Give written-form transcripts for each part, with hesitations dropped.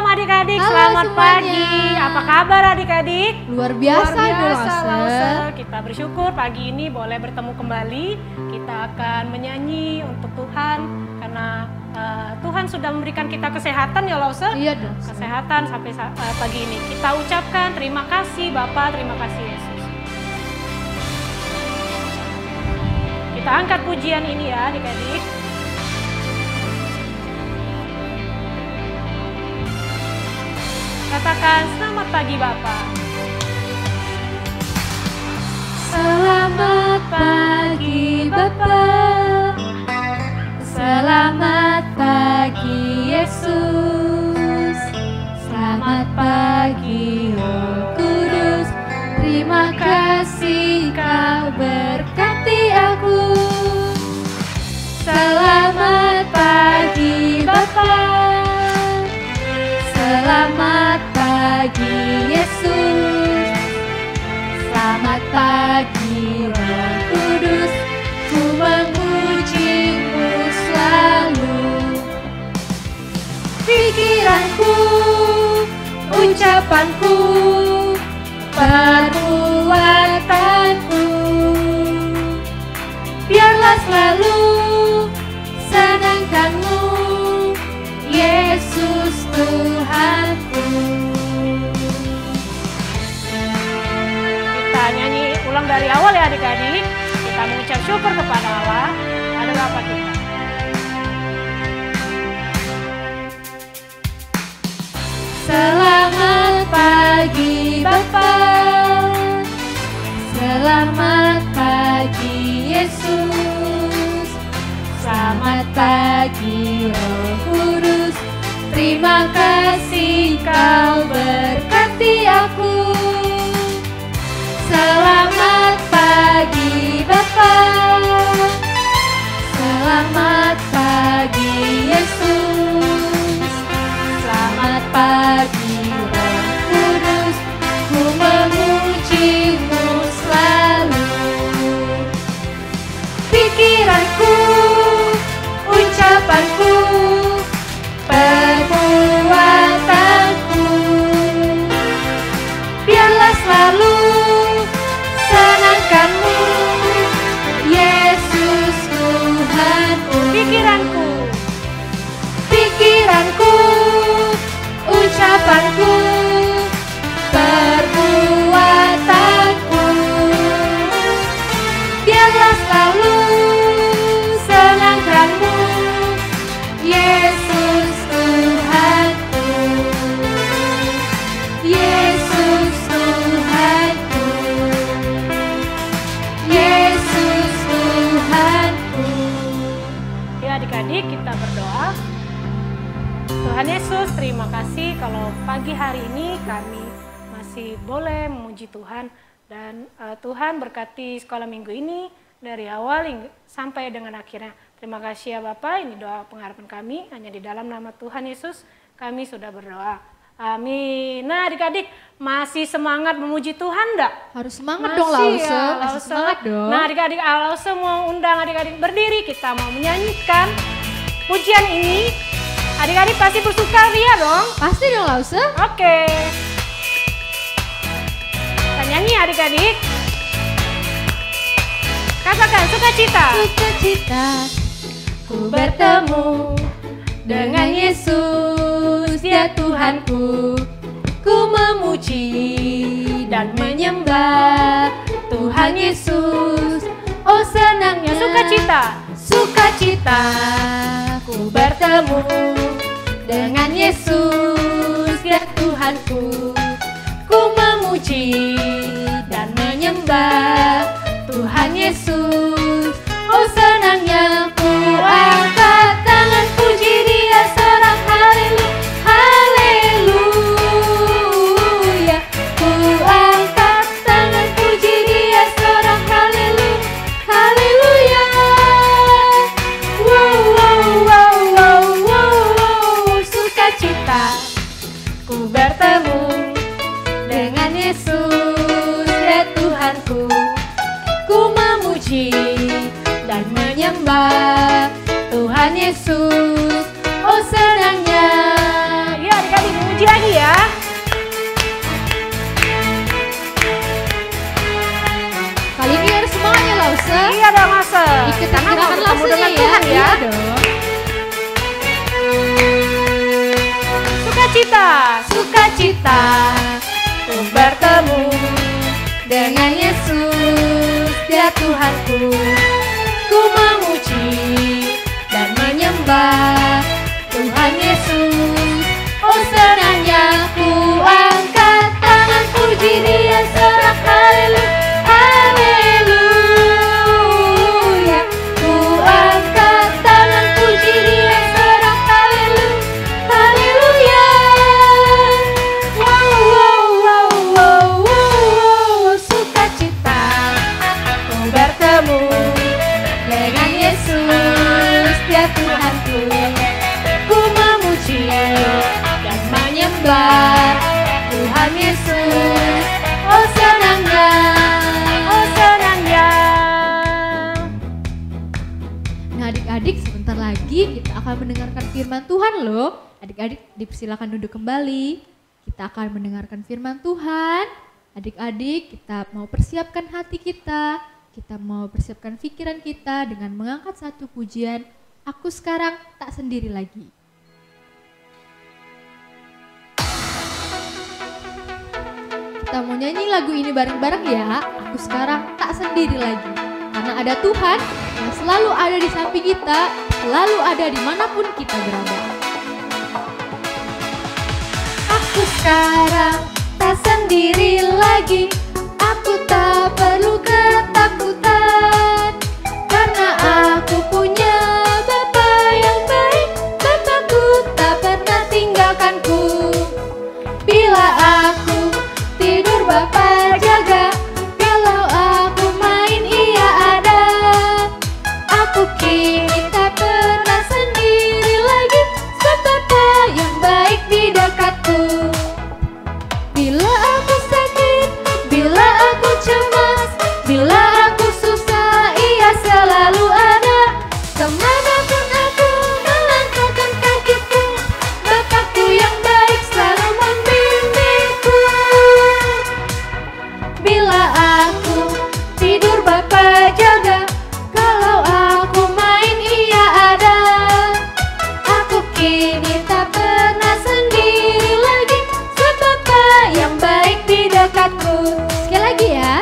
adik-adik, Halo selamat semuanya. pagi. Apa kabar adik-adik? Luar biasa, Luar biasa, Lause. Lause. Kita bersyukur pagi ini boleh bertemu kembali. Kita akan menyanyi untuk Tuhan karena Tuhan sudah memberikan kita kesehatan ya Lause. Iya dong. Kesehatan sampai pagi ini. Kita ucapkan terima kasih Bapa, terima kasih Yesus. Kita angkat pujian ini ya adik-adik. Katakan selamat pagi Bapak. Selamat pagi Bapa, selamat pagi Yesus, selamat pagi Roh Kudus. Terima kasih Kau berkati aku. Selamat pagi Bapa, selamat pagi Yesus, selamat pagi Roh Kudus. Ku memuji-Mu selalu. Pikiranku, ucapanku, perbuatanku, biarlah selalu senangkan-Mu, Yesus Tuhanku. Kita nyanyi ulang dari awal ya adik-adik. Kita mengucap syukur kepada Allah. Ada Bapak kita. Selamat pagi Bapa, selamat pagi Yesus, selamat pagi Roh Kudus. Terima kasih Kau berkati aku. Selamat pagi Bapa, selamat pagi Yesus, selamat pagi Roh Kudus. Ku memuji-Mu selalu. Pikiranku, ucapanku, perbuatanku, biarlah selalu senangkan-Mu, Yesus Tuhanku. Pikiranku, ucapanku, perbuatanku, biarlah selalu senangkan-Mu, Yesus Tuhanku. Yesus Tuhanku, Yesus Tuhanku. Ya adik-adik kita berdoa. Tuhan Yesus terima kasih kalau pagi hari ini kami masih boleh memuji Tuhan. Dan Tuhan berkati sekolah minggu ini dari awal sampai dengan akhirnya. Terima kasih ya Bapak, ini doa pengharapan kami. Hanya di dalam nama Tuhan Yesus kami sudah berdoa. Amin. Nah adik-adik masih semangat memuji Tuhan enggak? Harus semangat dong Lause, ya, masih semangat dong. Nah adik-adik Lause mau undang adik-adik berdiri, kita mau menyanyikan pujian ini. Adik-adik pasti bersukaria dong. Pasti dong Lause. Oke. Kita nyanyi adik-adik. Katakan sukacita. Sukacita, ku bertemu dengan Yesus, Dia Tuhanku. Ku memuji dan menyembah Tuhan Yesus. Oh senangnya Sukacita. sukacita, ku bertemu dengan Yesus, Dia Tuhanku. Ku memuji dan menyembah Tuhan Yesus. Oh senangnya ku angkat tangan puji Dia seorang. Haleluya, ku angkat tangan puji Dia seorang. Haleluya. Wow, wow, wow, wow, wow. Sukacita, ku bertemu dengan Yesus, Dia Tuhanku. Ku memuji dan menyembah Tuhan Yesus. Oh senangnya. Ya adik-adik memuji Ikutin karena mau gerakan ketemu langsung dengan ya. Tuhan ya. Iya dong. Sukacita, sukacita, ku bertemu Dengan Yesus, dia Tuhanku. Ku memuji dan menyembah Tuhan Yesus. Oh senangnya ku angkat tangan puji Dia sorak haleluya, haleluya. Ku angkat tangan puji Dia sorak haleluya, haleluya. Wow wow wow wow wow, sukacita ku bertemu dengan Yesus, dia Tuhanku. Ku memuji dan menyembah Tuhan Yesus. Oh senangnya, oh senangnya. Nah adik-adik, sebentar lagi kita akan mendengarkan firman Tuhan loh. Adik-adik dipersilakan duduk kembali. Kita akan mendengarkan firman Tuhan. Adik-adik, kita mau persiapkan hati kita. Kita mau persiapkan pikiran kita dengan mengangkat satu pujian. Aku sekarang tak sendiri lagi. Kita mau nyanyi lagu ini bareng-bareng ya. Aku sekarang tak sendiri lagi. Karena ada Tuhan yang selalu ada di samping kita, selalu ada dimanapun kita berada. Aku sekarang tak sendiri lagi. Aku tak perlu ketakutan, karena aku punya Bapa yang baik. Bapakku tak pernah tinggalkanku. Bila aku tidur Bapa jaga, kalau aku main Ia ada. Aku kini tak pernah sendiri lagi, sebab Bapa yang baik di dekatku. Bila aku sakit, bila aku cemas, bila aku susah, Ia selalu ada. Kemanapun aku melangkahkan kakiku, Bapakku yang baik selalu membimbingku. Bila aku tidur Bapa jaga, kalau aku main Ia ada. Aku kini tak pernah sendiri lagi, sebab Bapa yang baik di dekatku. Sekali lagi ya.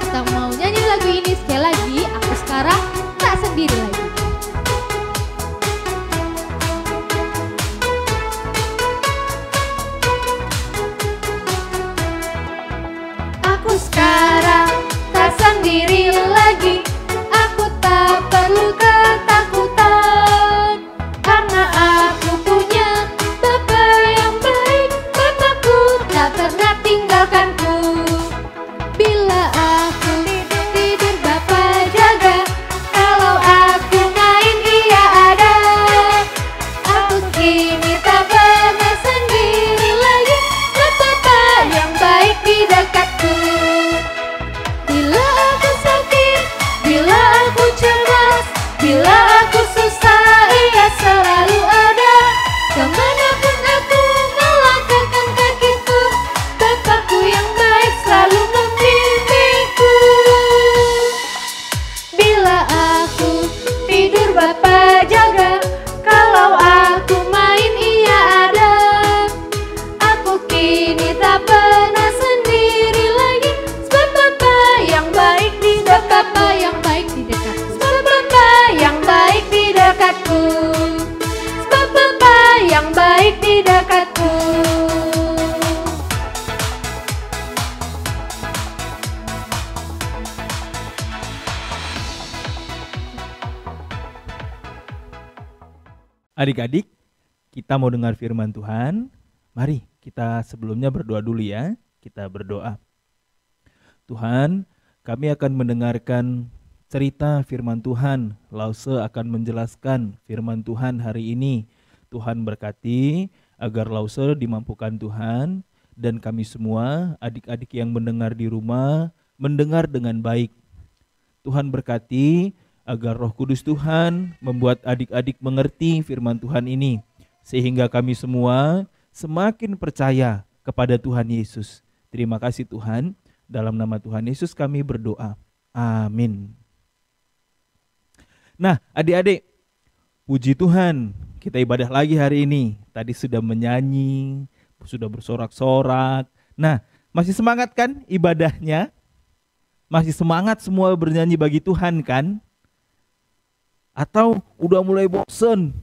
Kita mau nyanyi lagu ini sekali lagi. Aku sekarang tak sendiri lagi. Aku sekarang tak sendiri lagi. Aku tak perlu ketakutan, karena aku punya Bapa yang baik. Bapakku tak pernah tinggalkanku. Bila aku tidur Bapa jaga, kalau aku main Ia ada. Aku kini tak pernah sendiri lagi, sebab Bapa yang baik di dekatku. Bila aku sakit, bila aku cemas, bila aku susah, Ia selalu ada. Kemanapun aku melangkahkan kakiku, Bapakku yang baik selalu membimbingku. Bila aku tidur Bapa jaga, kalau aku main Ia ada. Aku kini tak pernah sendiri lagi, sebab Bapa yang baik di dekat, Bapa yang baik di dekatku. Sebab Bapa yang baik di dekatku. Sebab Bapa yang baik di dekatku. Adik-adik, kita mau dengar firman Tuhan. Mari kita sebelumnya berdoa dulu ya. Kita berdoa. Tuhan, kami akan mendengarkan cerita firman Tuhan. Lause akan menjelaskan firman Tuhan hari ini. Tuhan berkati agar Lause dimampukan Tuhan, dan kami semua adik-adik yang mendengar di rumah mendengar dengan baik. Tuhan berkati agar Roh Kudus Tuhan membuat adik-adik mengerti firman Tuhan ini, sehingga kami semua semakin percaya kepada Tuhan Yesus. Terima kasih Tuhan, dalam nama Tuhan Yesus kami berdoa. Amin. Nah, adik-adik, puji Tuhan, kita ibadah lagi hari ini. Tadi sudah menyanyi, sudah bersorak-sorak. Nah, masih semangat kan ibadahnya? Masih semangat semua bernyanyi bagi Tuhan kan? Atau udah mulai bosen?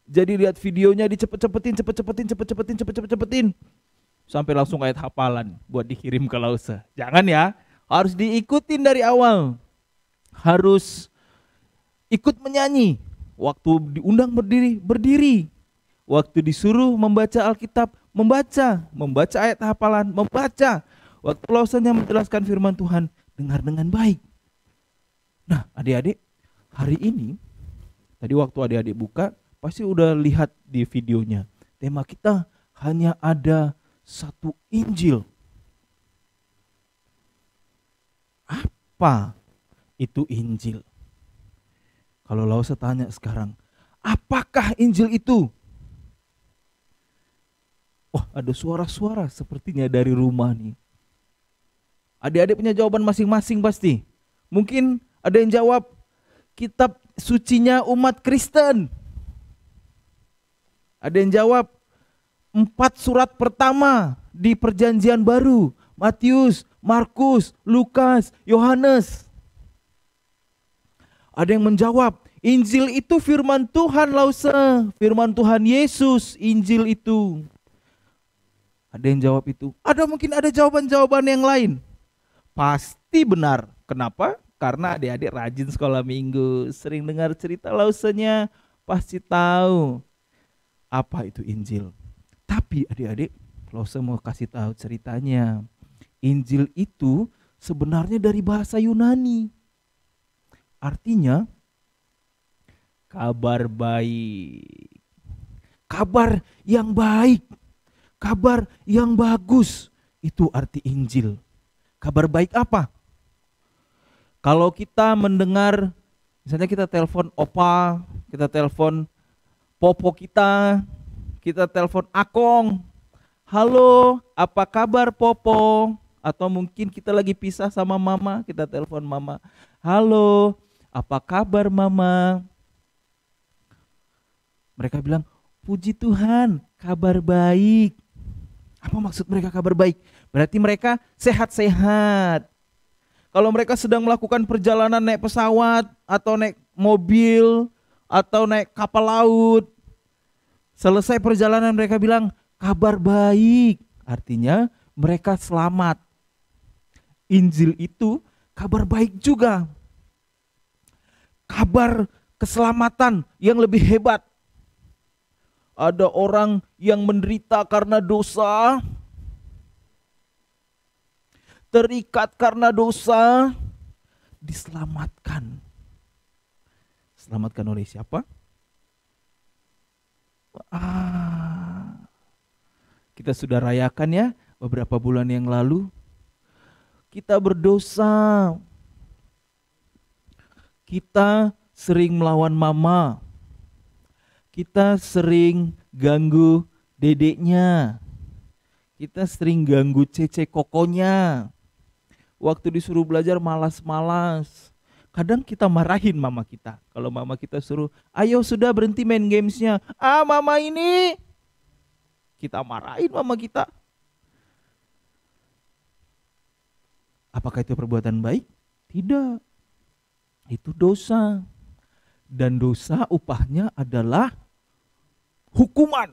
Jadi lihat videonya cepet-cepetin. Sampai langsung ayat hafalan buat dikirim ke Lause. Jangan ya, harus diikutin dari awal. Harus ikut menyanyi. Waktu diundang berdiri. Waktu disuruh membaca Alkitab, membaca ayat hafalan, membaca. Waktu Lausenya menjelaskan firman Tuhan, dengar dengan baik. Nah, adik-adik, hari ini, tadi waktu adik-adik buka, pasti udah lihat di videonya. Tema kita hanya ada satu Injil. Apa itu Injil? Kalau Lause tanya sekarang, apakah Injil itu? Wah, ada suara-suara sepertinya dari rumah nih. Adik-adik punya jawaban masing-masing pasti. Mungkin ada yang jawab, kitab sucinya umat Kristen. Ada yang jawab, 4 surat pertama di Perjanjian Baru. Matius, Markus, Lukas, Yohanes. Ada yang menjawab, Injil itu firman Tuhan Lause. Firman Tuhan Yesus, Injil itu. Ada yang jawab itu. Ada mungkin ada jawaban-jawaban yang lain. Pasti benar. Kenapa? Karena adik-adik rajin sekolah minggu, sering dengar cerita Lausenya, pasti tahu apa itu Injil. Tapi adik-adik, Lause mau kasih tahu ceritanya. Injil itu sebenarnya dari bahasa Yunani. Artinya kabar baik. Kabar yang baik. Kabar yang bagus. Itu arti Injil. Kabar baik apa? Kalau kita mendengar, misalnya kita telepon opa, kita telepon popo kita telepon akong. Halo, apa kabar popo? Atau mungkin kita lagi pisah sama mama, kita telepon mama. Halo, apa kabar mama? Mereka bilang, puji Tuhan, kabar baik. Apa maksud mereka kabar baik? Berarti mereka sehat-sehat. Kalau mereka sedang melakukan perjalanan naik pesawat, atau naik mobil, atau naik kapal laut, selesai perjalanan mereka bilang, kabar baik. Artinya mereka selamat. Injil itu kabar baik juga. Kabar keselamatan yang lebih hebat. Ada orang yang menderita karena dosa, terikat karena dosa, diselamatkan. Selamatkan oleh siapa? Kita sudah rayakan ya beberapa bulan yang lalu. Kita berdosa. Kita sering melawan mama. Kita sering ganggu dedeknya. Kita sering ganggu cece kokonya. Waktu disuruh belajar malas-malas. Kadang kita marahin mama kita. Kalau mama kita suruh, ayo sudah berhenti main gamesnya. Mama ini. Kita marahin mama kita. Apakah itu perbuatan baik? Tidak. Itu dosa. Dan dosa upahnya adalah hukuman.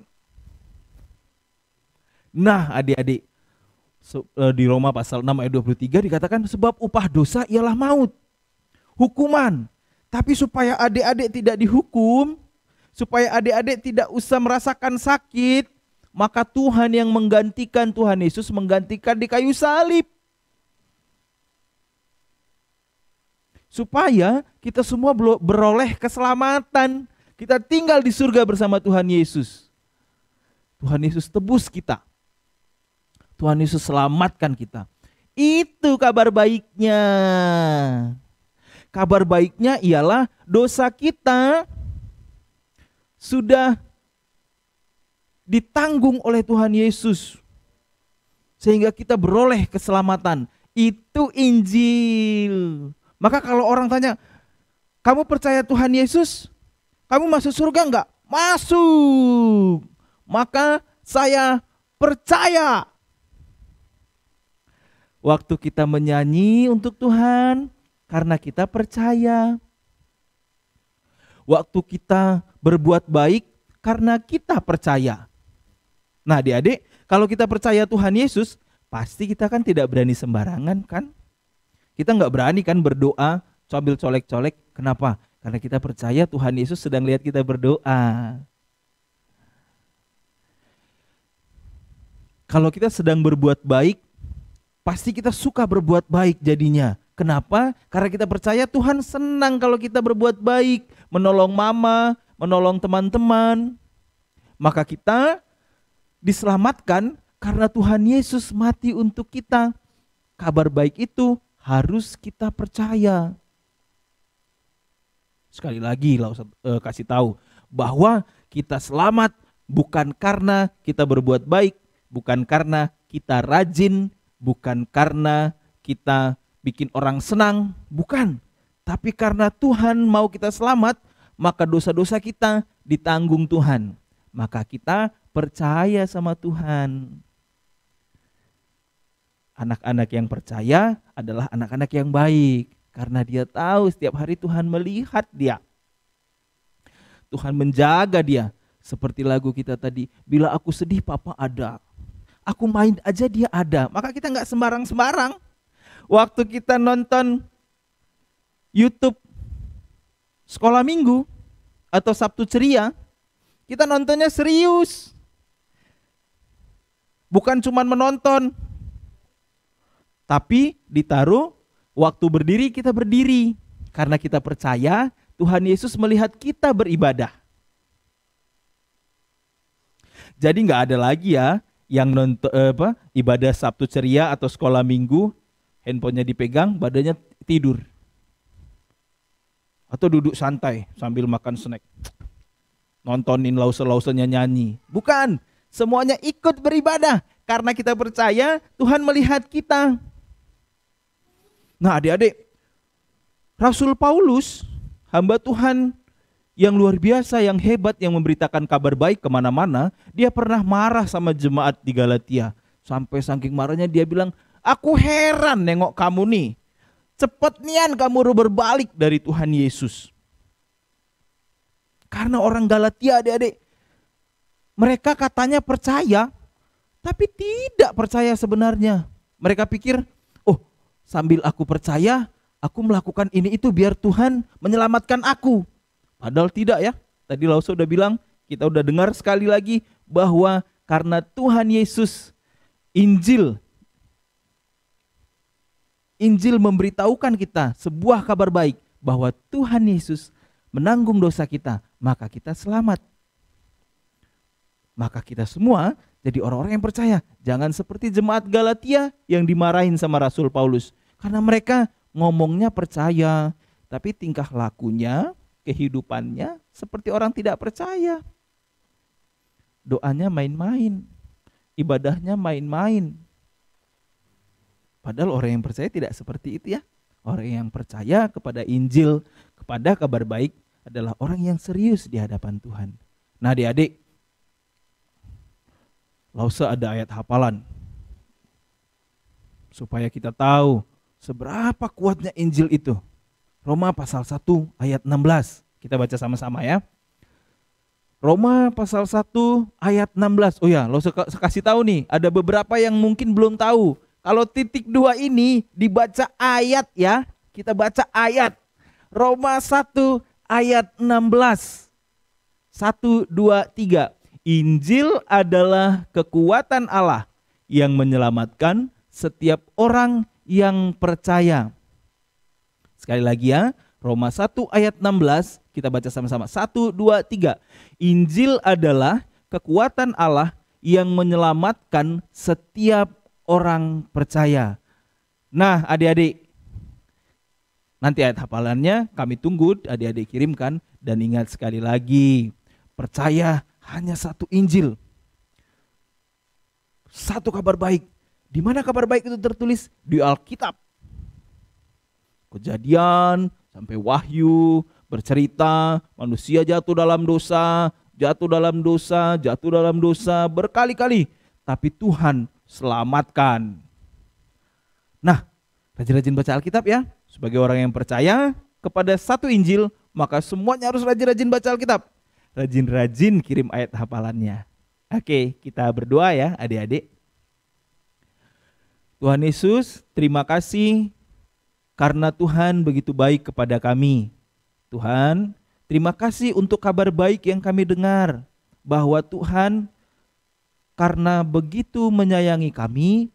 Nah adik-adik, di Roma pasal 6 ayat 23 dikatakan sebab upah dosa ialah maut. Hukuman. Tapi supaya adik-adik tidak dihukum, supaya adik-adik tidak usah merasakan sakit, maka Tuhan yang menggantikan, Tuhan Yesus menggantikan di kayu salib. Supaya kita semua beroleh keselamatan. Kita tinggal di surga bersama Tuhan Yesus. Tuhan Yesus tebus kita. Tuhan Yesus selamatkan kita. Itu kabar baiknya. Kabar baiknya ialah dosa kita sudah ditanggung oleh Tuhan Yesus. Sehingga kita beroleh keselamatan. Itu Injil. Maka kalau orang tanya, kamu percaya Tuhan Yesus? Kamu masuk surga enggak? Masuk. Maka saya percaya. Waktu kita menyanyi untuk Tuhan, karena kita percaya. Waktu kita berbuat baik, karena kita percaya. Nah adik-adik, kalau kita percaya Tuhan Yesus, pasti kita kan tidak berani sembarangan kan? Kita nggak berani kan berdoa sambil colek-colek. Kenapa? Karena kita percaya Tuhan Yesus sedang lihat kita berdoa. Kalau kita sedang berbuat baik, pasti kita suka berbuat baik jadinya. Kenapa? Karena kita percaya Tuhan senang kalau kita berbuat baik, menolong mama, menolong teman-teman. Maka kita diselamatkan karena Tuhan Yesus mati untuk kita. Kabar baik itu harus kita percaya. Sekali lagi kasih tahu bahwa kita selamat bukan karena kita berbuat baik, bukan karena kita rajin, bukan karena kita bikin orang senang, bukan. Tapi karena Tuhan mau kita selamat, maka dosa-dosa kita ditanggung Tuhan. Maka kita percaya sama Tuhan. Anak-anak yang percaya adalah anak-anak yang baik. Karena dia tahu setiap hari Tuhan melihat dia. Tuhan menjaga dia. Seperti lagu kita tadi, bila aku sedih papa ada. Aku main aja dia ada. Maka kita gak sembarang-sembarang. Waktu kita nonton YouTube Sekolah Minggu atau Sabtu Ceria, kita nontonnya serius. Bukan cuma menonton, tapi ditaruh waktu berdiri kita berdiri. Karena kita percaya Tuhan Yesus melihat kita beribadah. Jadi gak ada lagi ya yang nonton ibadah Sabtu Ceria atau Sekolah Minggu, handphonenya dipegang, badannya tidur. Atau duduk santai sambil makan snack. Nontonin lause-lausenya nyanyi. Bukan, semuanya ikut beribadah. Karena kita percaya Tuhan melihat kita. Nah adik-adik, Rasul Paulus, hamba Tuhan yang luar biasa, yang hebat, yang memberitakan kabar baik kemana-mana, dia pernah marah sama jemaat di Galatia. Sampai saking marahnya dia bilang, aku heran nengok kamu nih. Cepet nian kamu berbalik dari Tuhan Yesus. Karena orang Galatia adik-adik, mereka katanya percaya, tapi tidak percaya sebenarnya. Mereka pikir, oh sambil aku percaya, aku melakukan ini itu biar Tuhan menyelamatkan aku. Padahal tidak ya. Tadi Lause udah bilang, kita udah dengar sekali lagi bahwa karena Tuhan Yesus, Injil memberitahukan kita sebuah kabar baik bahwa Tuhan Yesus menanggung dosa kita, maka kita selamat. Maka kita semua jadi orang-orang yang percaya. Jangan seperti jemaat Galatia yang dimarahin sama Rasul Paulus. Karena mereka ngomongnya percaya, tapi tingkah lakunya, kehidupannya seperti orang tidak percaya. Doanya main-main, ibadahnya main-main. Padahal orang yang percaya tidak seperti itu ya. Orang yang percaya kepada Injil, kepada kabar baik adalah orang yang serius di hadapan Tuhan. Nah adik-adik, Lause ada ayat hafalan. Supaya kita tahu seberapa kuatnya Injil itu. Roma pasal 1 ayat 16. Kita baca sama-sama ya. Roma pasal 1 ayat 16. Oh ya, Lause kasih tahu nih, ada beberapa yang mungkin belum tahu. Kalau titik 2 ini dibaca ayat ya. Kita baca ayat. Roma 1 ayat 16. 1, 2, 3. Injil adalah kekuatan Allah yang menyelamatkan setiap orang yang percaya. Sekali lagi ya. Roma 1 ayat 16. Kita baca sama-sama. 1, 2, 3. Injil adalah kekuatan Allah yang menyelamatkan setiap orang percaya. Nah adik-adik, nanti ayat hafalannya kami tunggu, adik-adik kirimkan. Dan ingat sekali lagi, percaya hanya satu Injil, satu kabar baik. Di mana kabar baik itu tertulis? Di Alkitab. Kejadian sampai Wahyu bercerita manusia jatuh dalam dosa, berkali-kali. Tapi Tuhan selamatkan. Nah, rajin-rajin baca Alkitab ya. Sebagai orang yang percaya kepada satu Injil, maka semuanya harus rajin-rajin baca Alkitab. Rajin-rajin kirim ayat hafalannya. Oke, kita berdoa ya adik-adik. Tuhan Yesus, terima kasih karena Tuhan begitu baik kepada kami. Tuhan, terima kasih untuk kabar baik yang kami dengar. Bahwa Tuhan karena begitu menyayangi kami,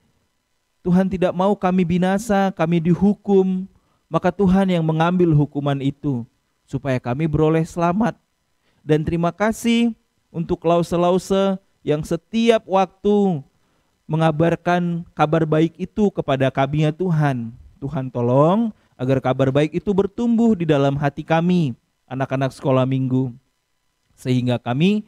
Tuhan tidak mau kami binasa, kami dihukum. Maka Tuhan yang mengambil hukuman itu supaya kami beroleh selamat. Dan terima kasih untuk lause-lause yang setiap waktu mengabarkan kabar baik itu kepada kami ya Tuhan. Tuhan tolong agar kabar baik itu bertumbuh di dalam hati kami, anak-anak sekolah minggu. Sehingga kami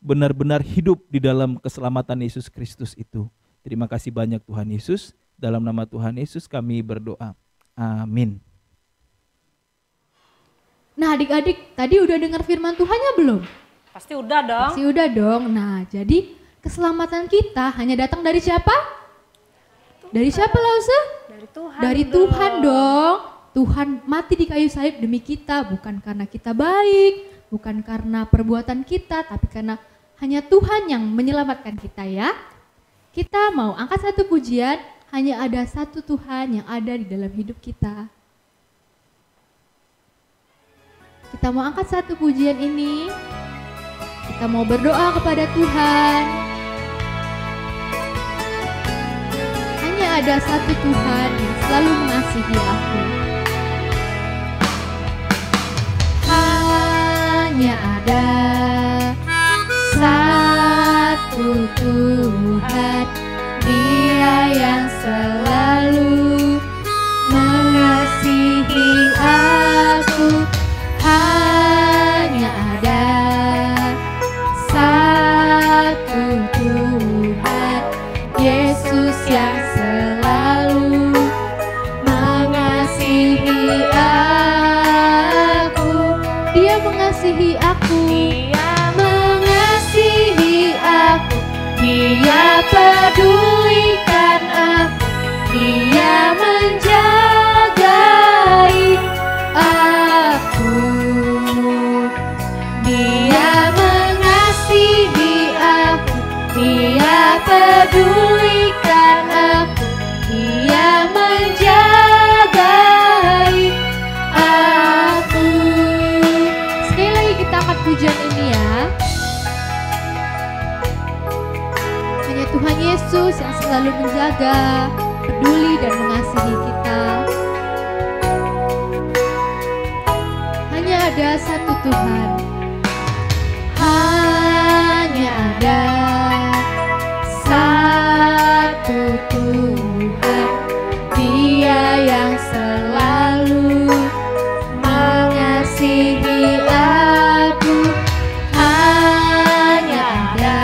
benar-benar hidup di dalam keselamatan Yesus Kristus itu. Terima kasih banyak Tuhan Yesus. Dalam nama Tuhan Yesus kami berdoa. Amin. Nah adik-adik, tadi udah dengar firman Tuhannya belum? Pasti udah dong. Pasti udah dong. Nah jadi keselamatan kita hanya datang dari siapa? Dari siapa Lause? Dari Tuhan. Dari Tuhan dong. Tuhan mati di kayu salib demi kita, bukan karena kita baik, bukan karena perbuatan kita, tapi karena hanya Tuhan yang menyelamatkan kita ya. Kita mau angkat satu pujian, hanya ada satu Tuhan yang ada di dalam hidup kita. Kita mau angkat satu pujian ini, kita mau berdoa kepada Tuhan. Hanya ada satu Tuhan yang selalu mengasihi aku. Hanya ada satu Tuhan, Dia yang selalu mengasihi aku. Hanya ada satu Tuhan, Yesus yang selalu mengasihi aku. Dia mengasihi aku, Dia mengasihi aku, Dia pedulikan aku, Dia menjagai aku. Dia mengasihi aku, Dia pedulikan aku, Dia menjagai aku. Sekali lagi kita angkat pujian ini ya. Hanya Tuhan Yesus yang selalu menjaga, peduli dan mengasihi kita. Hanya ada satu Tuhan. Hanya ada satu Tuhan, Dia yang selalu mengasihi aku. Hanya ada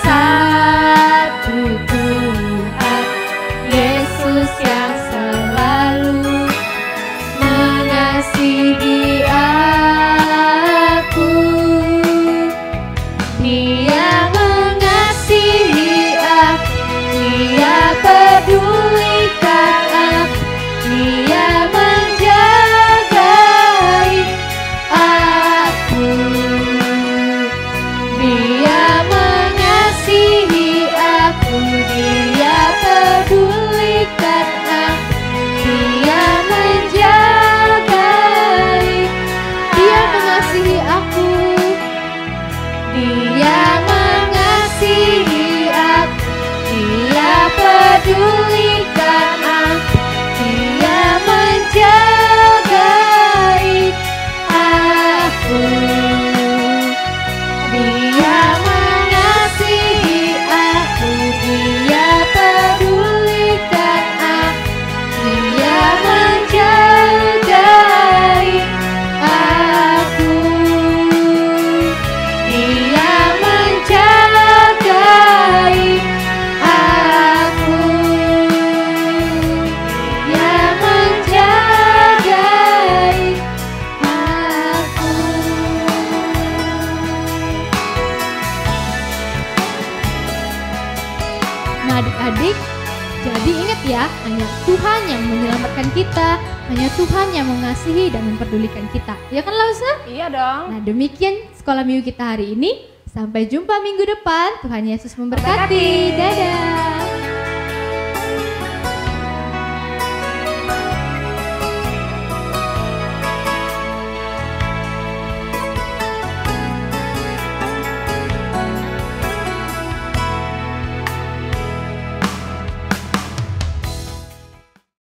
satu Tuhan, Yesus yang selalu mengasihi aku. Dia mengasihi aku, Dia pedulikan aku, Dia menjagai aku. Dia mengasihi aku, Dia pedulikan aku, Dia menjagai. Dia mengasihi aku, Dia mengasihi aku, Dia pedulikan aku, Dia menjagai aku. Dia mengasihi aku, Dia pedulikan aku, Dia menjagai aku. Dia menjagai aku. ya, hanya Tuhan yang menyelamatkan kita, hanya Tuhan yang mengasihi dan memperdulikan kita. Ya kan Lausa? Iya dong. Nah demikian sekolah minggu kita hari ini. Sampai jumpa minggu depan. Tuhan Yesus memberkati. Dadah.